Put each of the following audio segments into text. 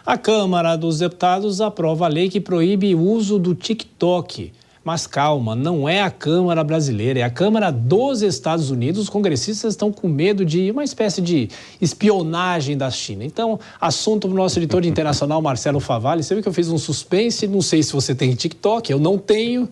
A Câmara dos Deputados aprova a lei que proíbe o uso do TikTok. Mas calma, não é a Câmara brasileira, é a Câmara dos Estados Unidos. Os congressistas estão com medo de uma espécie de espionagem da China. Então, assunto para o nosso editor de internacional, Marcelo Favalli. Você viu que eu fiz um suspense, não sei se você tem TikTok, eu não tenho,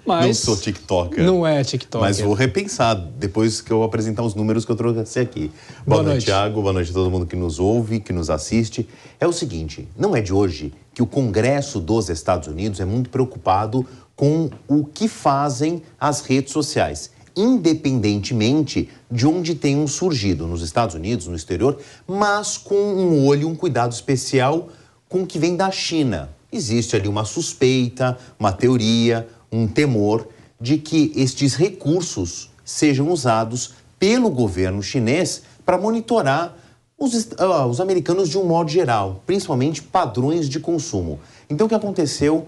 mas... Não sou TikToker. Não é TikTok. Mas vou repensar depois que eu apresentar os números que eu trouxe aqui. Boa noite, Thiago. Boa noite a todo mundo que nos ouve, que nos assiste. É o seguinte, não é de hoje que o Congresso dos Estados Unidos é muito preocupado com o que fazem as redes sociais, independentemente de onde tenham surgido, nos Estados Unidos, no exterior, mas com um olho, um cuidado especial com o que vem da China. Existe ali uma suspeita, uma teoria, um temor de que estes recursos sejam usados pelo governo chinês para monitorar os americanos de um modo geral, principalmente padrões de consumo. Então, o que aconteceu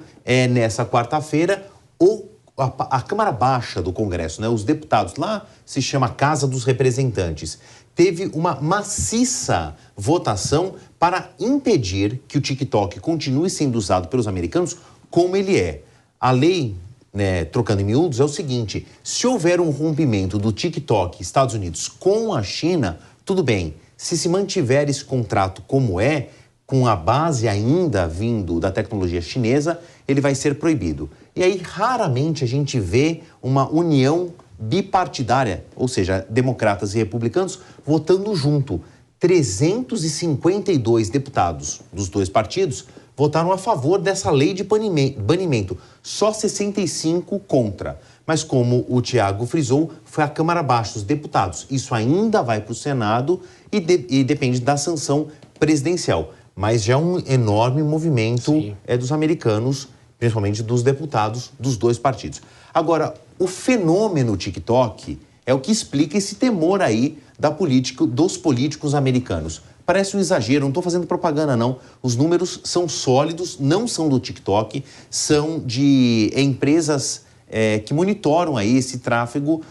nessa quarta-feira, a Câmara Baixa do Congresso, né, os deputados, lá se chama Casa dos Representantes, teve uma maciça votação para impedir que o TikTok continue sendo usado pelos americanos como ele é. A lei, né, trocando em miúdos, é o seguinte: se houver um rompimento do TikTok Estados Unidos com a China, tudo bem. Se mantiver esse contrato como é, com a base ainda vindo da tecnologia chinesa, ele vai ser proibido. E aí, raramente a gente vê uma união bipartidária, ou seja, democratas e republicanos votando junto. 352 deputados dos dois partidos votaram a favor dessa lei de banimento, só 65 contra. Mas como o Thiago frisou, foi a Câmara Baixa dos Deputados. Isso ainda vai para o Senado e depende da sanção presidencial. Mas já é um enorme movimento dos americanos, principalmente dos deputados dos dois partidos. Agora, o fenômeno TikTok é o que explica esse temor aí dos políticos americanos. Parece um exagero, não estou fazendo propaganda não. Os números são sólidos, não são do TikTok, são de empresas que monitoram aí esse tráfego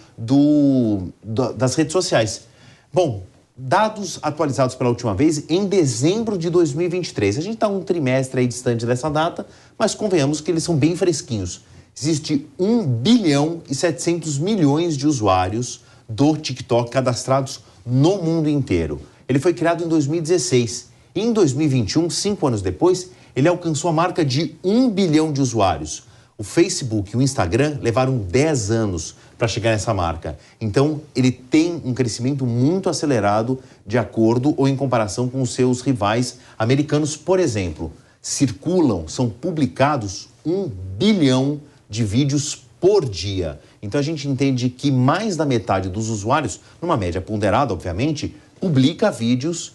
das redes sociais. Bom, dados atualizados pela última vez em dezembro de 2023. A gente está um trimestre aí distante dessa data, mas convenhamos que eles são bem fresquinhos. Existe 1 bilhão e 700 milhões de usuários do TikTok cadastrados no mundo inteiro. Ele foi criado em 2016 e em 2021, 5 anos depois, ele alcançou a marca de 1 bilhão de usuários. O Facebook e o Instagram levaram 10 anos para chegar nessa marca. Então, ele tem um crescimento muito acelerado de acordo ou em comparação com os seus rivais americanos. Por exemplo, são publicados 1 bilhão de vídeos por dia. Então, a gente entende que mais da metade dos usuários, numa média ponderada, obviamente, publica vídeos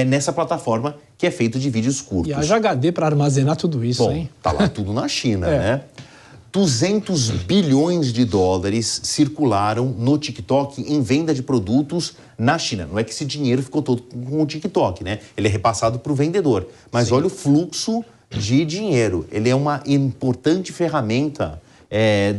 nessa plataforma que é feito de vídeos curtos. E haja HD para armazenar tudo isso, bom, hein? Tá lá tudo na China, né? 200 bilhões de dólares circularam no TikTok em venda de produtos na China. Não é que esse dinheiro ficou todo com o TikTok, né? Ele é repassado para o vendedor. Mas olha o fluxo de dinheiro. Ele é uma importante ferramenta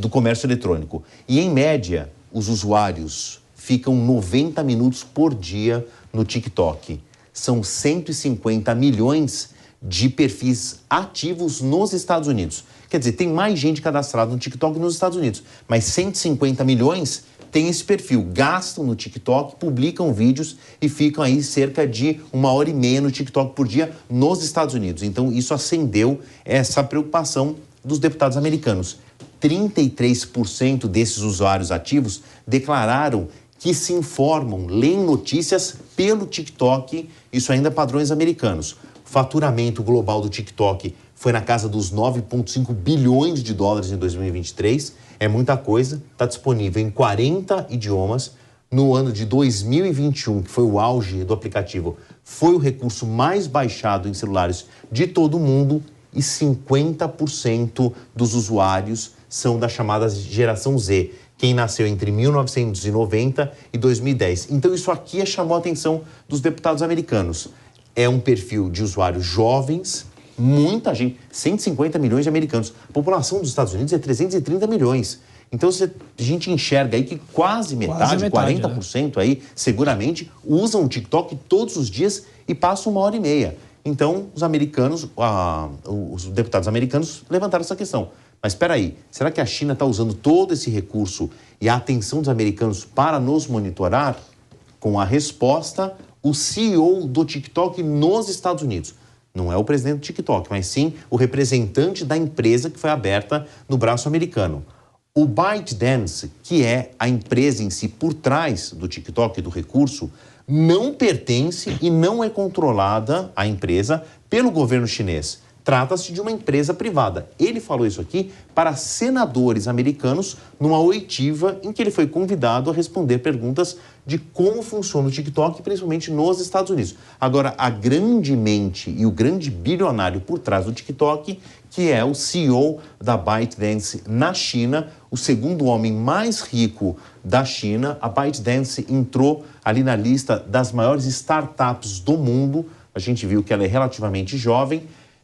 do comércio eletrônico. E, em média, os usuários ficam 90 minutos por dia no TikTok. São 150 milhões de perfis ativos nos Estados Unidos. Quer dizer, tem mais gente cadastrada no TikTok nos Estados Unidos, mas 150 milhões têm esse perfil, gastam no TikTok, publicam vídeos e ficam aí cerca de 1h30 no TikTok por dia nos Estados Unidos. Então, isso acendeu essa preocupação dos deputados americanos. 33% desses usuários ativos declararam que se informam, leem notícias pelo TikTok, isso ainda padrões americanos. O faturamento global do TikTok foi na casa dos 9,5 bilhões de dólares em 2023. É muita coisa, está disponível em 40 idiomas. No ano de 2021, que foi o auge do aplicativo, foi o recurso mais baixado em celulares de todo o mundo e 50% dos usuários são da chamada geração Z, quem nasceu entre 1990 e 2010. Então isso aqui chamou a atenção dos deputados americanos. É um perfil de usuários jovens, muita gente, 150 milhões de americanos. A população dos Estados Unidos é 330 milhões. Então a gente enxerga aí que quase metade 40% aí, seguramente, usam o TikTok todos os dias e passam 1h30. Então, os deputados americanos levantaram essa questão. Mas espera aí, será que a China está usando todo esse recurso e a atenção dos americanos para nos monitorar? Com a resposta, o CEO do TikTok nos Estados Unidos. Não é o presidente do TikTok, mas sim o representante da empresa que foi aberta no braço americano. O ByteDance, que é a empresa em si por trás do TikTok e do recurso, não pertence e não é controlada, a empresa, pelo governo chinês. Trata-se de uma empresa privada. Ele falou isso aqui para senadores americanos numa oitiva em que ele foi convidado a responder perguntas de como funciona o TikTok, principalmente nos Estados Unidos. Agora, a grande mente e o grande bilionário por trás do TikTok, que é o CEO da ByteDance na China, o segundo homem mais rico da China. A ByteDance entrou ali na lista das maiores startups do mundo. A gente viu que ela é relativamente jovem.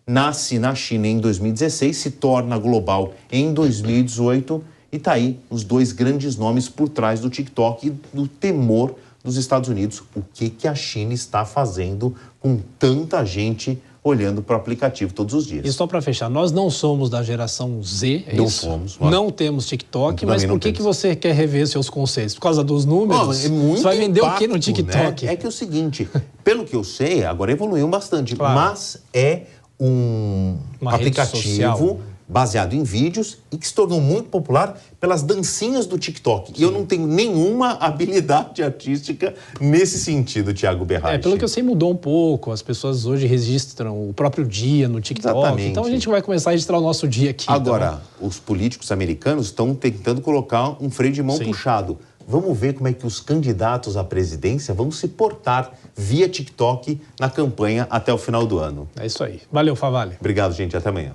Nasce na China em 2016, se torna global em 2018 e está aí os dois grandes nomes por trás do TikTok e do temor dos Estados Unidos. O que a China está fazendo com tanta gente olhando para o aplicativo todos os dias? E só para fechar, nós não somos da geração Z, é não isso? Somos. Não temos TikTok, mas por que você quer rever seus conceitos? Por causa dos números? Você vai vender impacto, o que no TikTok? Né? É que é o seguinte, pelo que eu sei, agora evoluiu bastante, claro. Mas é um aplicativo baseado em vídeos e que se tornou muito popular pelas dancinhas do TikTok. Sim. E eu não tenho nenhuma habilidade artística nesse sentido, Thiago Berrache. Pelo que eu sei, mudou um pouco. As pessoas hoje registram o próprio dia no TikTok. Exatamente. Então a gente vai começar a registrar o nosso dia aqui. Agora, os políticos americanos estão tentando colocar um freio de mão puxado. Vamos ver como é que os candidatos à presidência vão se portar via TikTok na campanha até o final do ano. É isso aí. Valeu, Favalli. Obrigado, gente. Até amanhã.